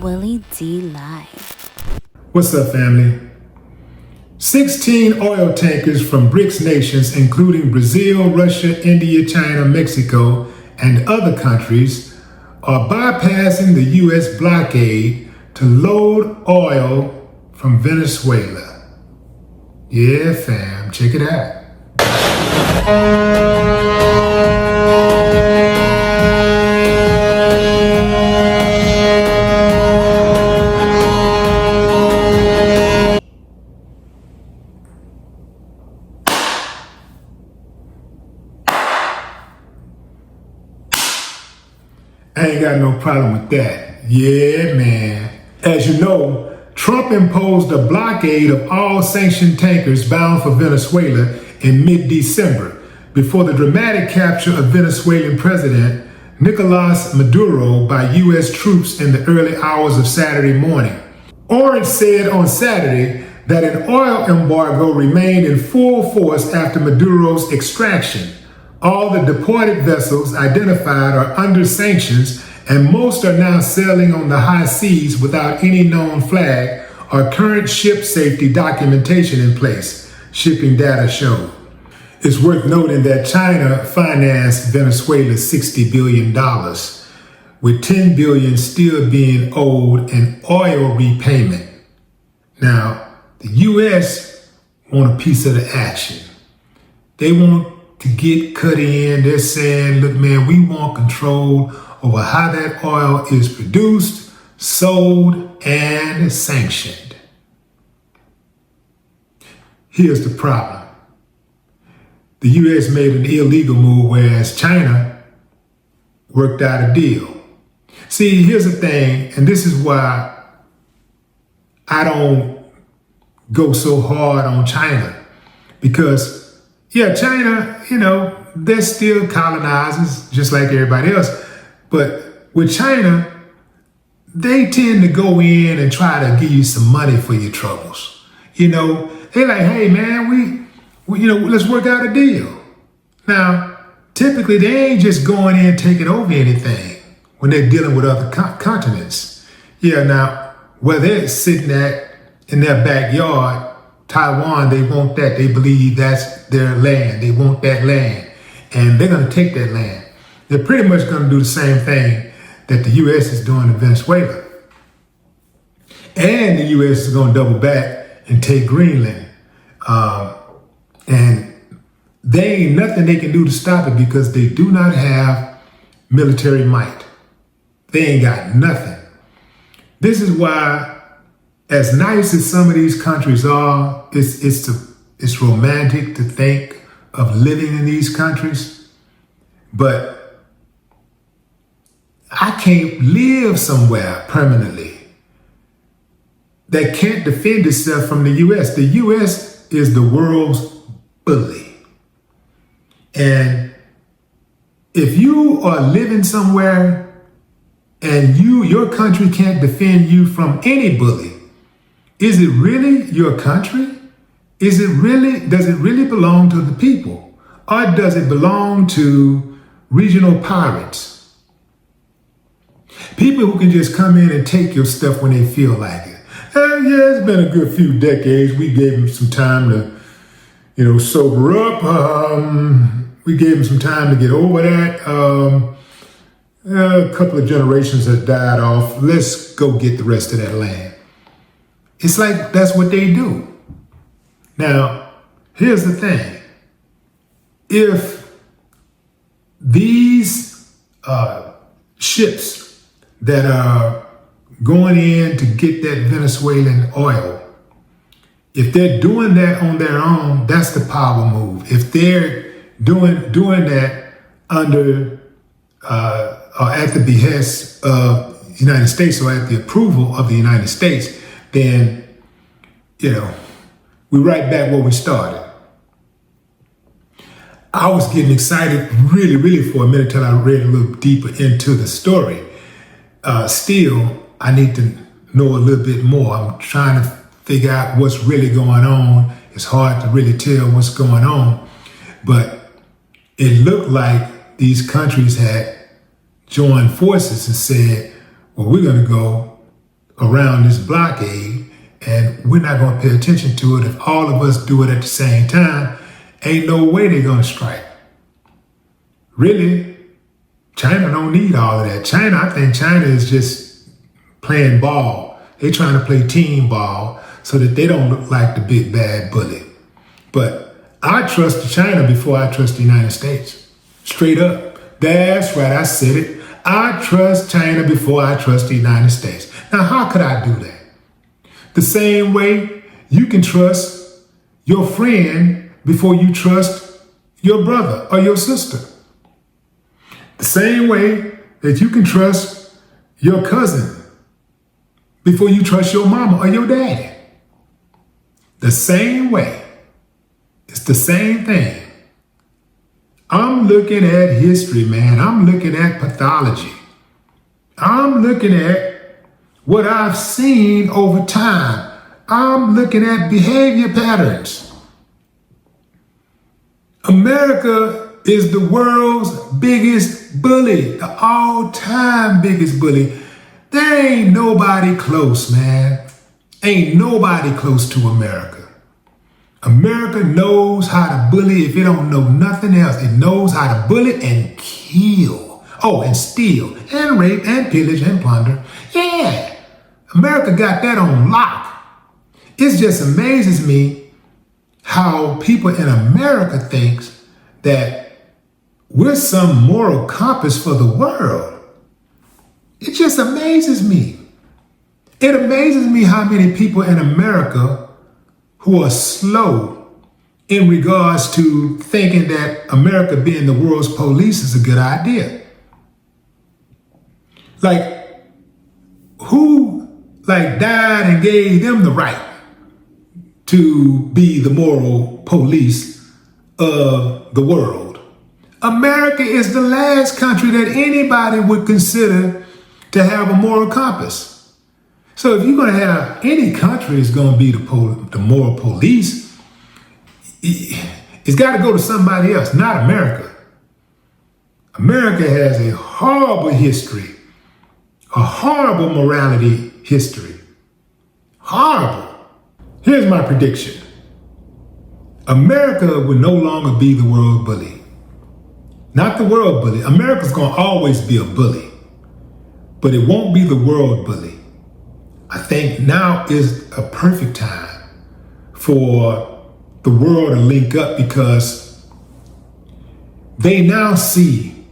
Willie D Live. What's up, family? 16 oil tankers from BRICS nations, including Brazil, Russia, India, China, Mexico, and other countries, are bypassing the U.S. blockade to load oil from Venezuela. Yeah, fam, check it out. I ain't got no problem with that. Yeah, man. As you know, Trump imposed a blockade of all sanctioned tankers bound for Venezuela in mid-December before the dramatic capture of Venezuelan President Nicolas Maduro by U.S. troops in the early hours of Saturday morning. Orange said on Saturday that an oil embargo remained in full force after Maduro's extraction. All the deported vessels identified are under sanctions, and most are now sailing on the high seas without any known flag or current ship safety documentation in place, shipping data showed. It's worth noting that China financed Venezuela $60 billion, with $10 billion still being owed in oil repayment. Now, the U.S. want a piece of the action. They want to get cut in. They're saying, look, man, we want control over how that oil is produced, sold, and sanctioned. Here's the problem. The U.S. made an illegal move, whereas China worked out a deal. See, here's the thing, and this is why I don't go so hard on China, because yeah, China, they're still colonizers just like everybody else. But with China, they tend to go in and try to give you some money for your troubles. They're like, hey, man, let's work out a deal. Now, typically, they ain't just going in taking over anything when they're dealing with other continents. Yeah, now, where they're sitting at in their backyard, Taiwan, they want that. They believe that's their land. They want that land. And they're going to take that land. They're pretty much going to do the same thing that the U.S. is doing in Venezuela. And the U.S. is going to double back and take Greenland. And there ain't nothing they can do to stop it because they do not have military might. They ain't got nothing. This is why, as nice as some of these countries are, it's romantic to think of living in these countries, but I can't live somewhere permanently that can't defend itself from the U.S. The U.S. is the world's bully. And if you are living somewhere and your country can't defend you from any bully, is it really your country? Does it really belong to the people? Or does it belong to regional pirates? People who can just come in and take your stuff when they feel like it. Yeah, it's been a good few decades. We gave them some time to, sober up. We gave them some time to get over that. A couple of generations have died off. Let's go get the rest of that land. It's like that's what they do. Now, here's the thing. If these ships that are going in to get that Venezuelan oil, if they're doing that on their own, that's the power move. If they're doing that under or at the behest of the United States or at the approval of the United States, then, we right back where we started. I was getting excited really for a minute till I read a little deeper into the story. Still, I need to know a little bit more. I'm trying to figure out what's really going on. It's hard to really tell what's going on, but it looked like these countries had joined forces and said, well, we're going to go around this blockade, and we're not going to pay attention to it. If all of us do it at the same time, ain't no way they're going to strike. Really, China don't need all of that. I think China is just playing ball. They're trying to play team ball so that they don't look like the big bad bully. But I trust China before I trust the United States. Straight up. That's right, I said it. I trust China before I trust the United States. Now, how could I do that? The same way you can trust your friend before you trust your brother or your sister. The same way that you can trust your cousin before you trust your mama or your daddy. The same way. It's the same thing. I'm looking at history, man. I'm looking at pathology. I'm looking at what I've seen over time. I'm looking at behavior patterns. America is the world's biggest bully, the all-time biggest bully. There ain't nobody close, man. Ain't nobody close to America. America knows how to bully if it don't know nothing else. It knows how to bully and kill. Oh, and steal, and rape, and pillage, and plunder. Yeah, America got that on lock. It just amazes me how people in America thinks that we're some moral compass for the world. It just amazes me. It amazes me how many people in America who are slow in regards to thinking that America being the world's police is a good idea. Like, who died and gave them the right to be the moral police of the world? America is the last country that anybody would consider to have a moral compass. So if you're going to have any country is going to be the moral police, it's got to go to somebody else, not America. America has a horrible history, a horrible morality history. Horrible. Here's my prediction. America will no longer be the world bully. Not the world bully. America's going to always be a bully, but it won't be the world bully. I think now is a perfect time for the world to link up because they now see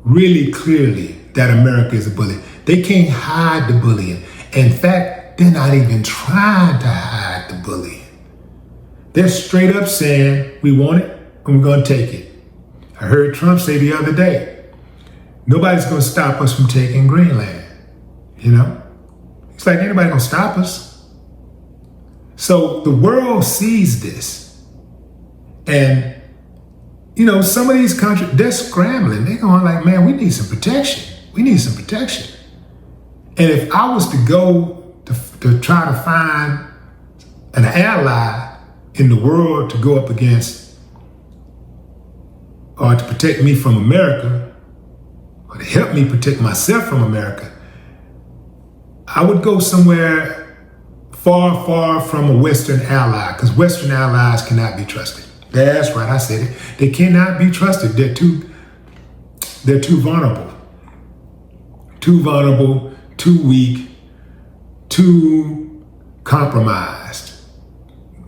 really clearly that America is a bully. They can't hide the bullying. In fact, they're not even trying to hide the bullying. They're straight up saying, we want it and we're going to take it. I heard Trump say the other day, nobody's going to stop us from taking Greenland, you know? It's like anybody gonna stop us. So the world sees this. And, you know, some of these countries, they're scrambling. They're going like, man, we need some protection. We need some protection. And if I was to go to try to find an ally in the world to go up against or to protect me from America, or to help me protect myself from America, I would go somewhere far, far from a Western ally, because Western allies cannot be trusted. That's right, I said it. They cannot be trusted. They're too vulnerable. Too vulnerable, too weak, too compromised.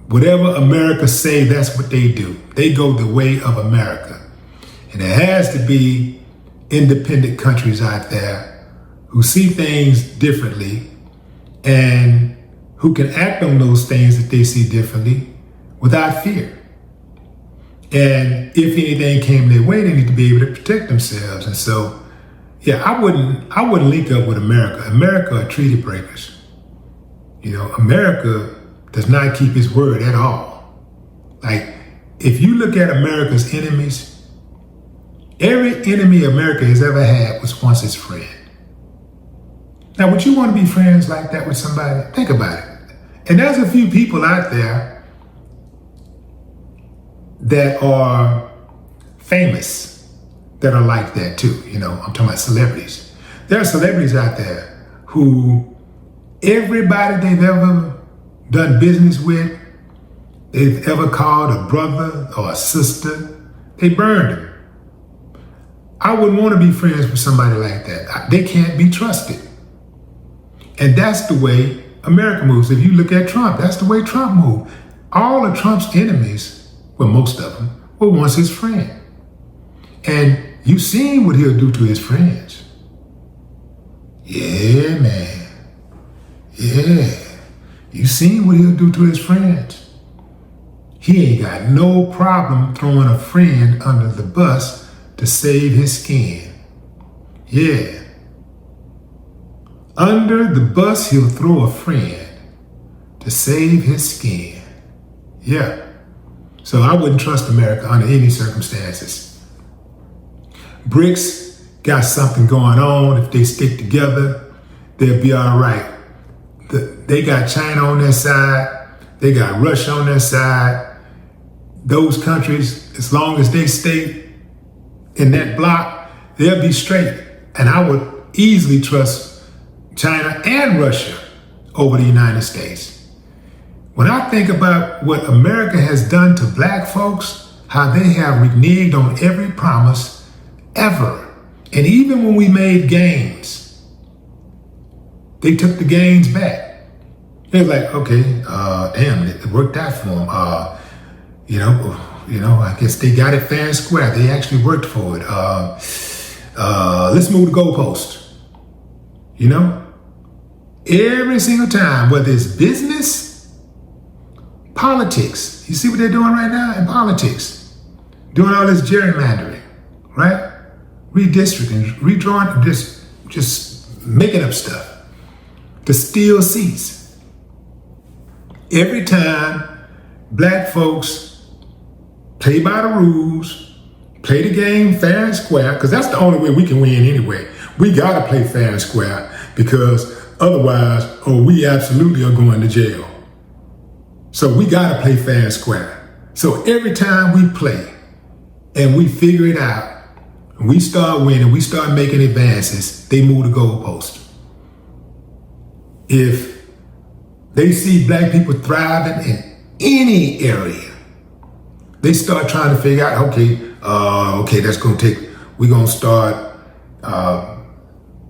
Whatever America say, that's what they do. They go the way of America. And there has to be independent countries out there who see things differently and who can act on those things that they see differently without fear. And if anything came their way, they need to be able to protect themselves. And so, yeah, I wouldn't link up with America. America are treaty breakers. You know, America does not keep its word at all. Like, if you look at America's enemies, every enemy America has ever had was once its friend. Now, would you want to be friends like that with somebody? Think about it. And there's a few people out there that are famous that are like that too. You know, I'm talking about celebrities. There are celebrities out there who Everybody they've ever done business with, they've ever called a brother or a sister, they burned them. I wouldn't want to be friends with somebody like that. They can't be trusted. And that's the way America moves. If you look at Trump, that's the way Trump moved. All of Trump's enemies, well, most of them, were once his friend. And you've seen what he'll do to his friends. Yeah, man. Yeah. You've seen what he'll do to his friends. He ain't got no problem throwing a friend under the bus to save his skin. Yeah. Under the bus, he'll throw a friend to save his skin. Yeah. So I wouldn't trust America under any circumstances. BRICS got something going on. If they stick together, they'll be all right. They got China on their side. They got Russia on their side. Those countries, as long as they stay in that block, they'll be straight. And I would easily trust China and Russia over the United States. When I think about what America has done to black folks, how they have reneged on every promise ever. And even when we made gains, they took the gains back. They're like, okay, damn, it worked out for them. I guess they got it fair and square. They actually worked for it. Let's move the goalpost. Every single time, whether it's business, politics. You see what they're doing right now in politics? Doing all this gerrymandering, right? Redistricting, redrawing, just making up stuff to steal seats. Every time black folks play by the rules, play the game fair and square, because that's the only way we can win anyway. We gotta play fair and square, because otherwise, we absolutely are going to jail. So we gotta play fair and square. So every time we play and we figure it out, and we start winning, we start making advances, they move the goalpost. If they see black people thriving in any area, they start trying to figure out, that's gonna take, we're gonna start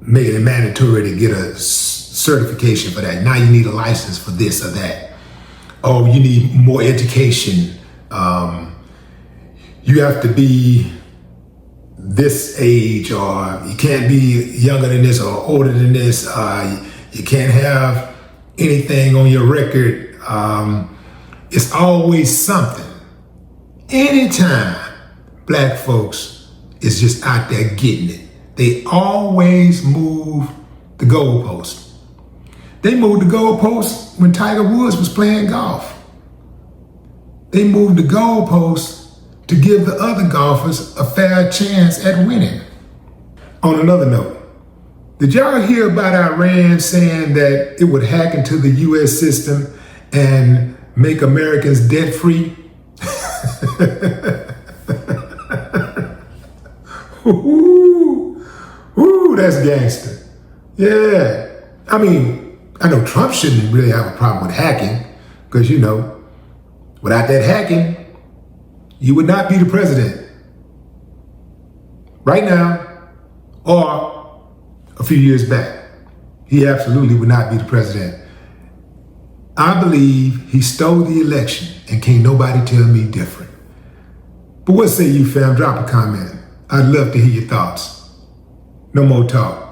making it mandatory to get a certification for that. Now you need a license for this or that. Oh, you need more education. You have to be this age, or you can't be younger than this or older than this. You can't have anything on your record. It's always something. Anytime black folks is just out there getting it, they always move the goalpost. They moved the goalpost when Tiger Woods was playing golf. They moved the goalpost to give the other golfers a fair chance at winning. On another note, did y'all hear about Iran saying that it would hack into the U.S. system and make Americans debt-free? Ooh, that's gangster. Yeah. I mean, I know Trump shouldn't really have a problem with hacking, because, without that hacking, you would not be the president right now or a few years back. He absolutely would not be the president. I believe he stole the election, and can't nobody tell me different. But what say you, fam? Drop a comment. I'd love to hear your thoughts. No more talk.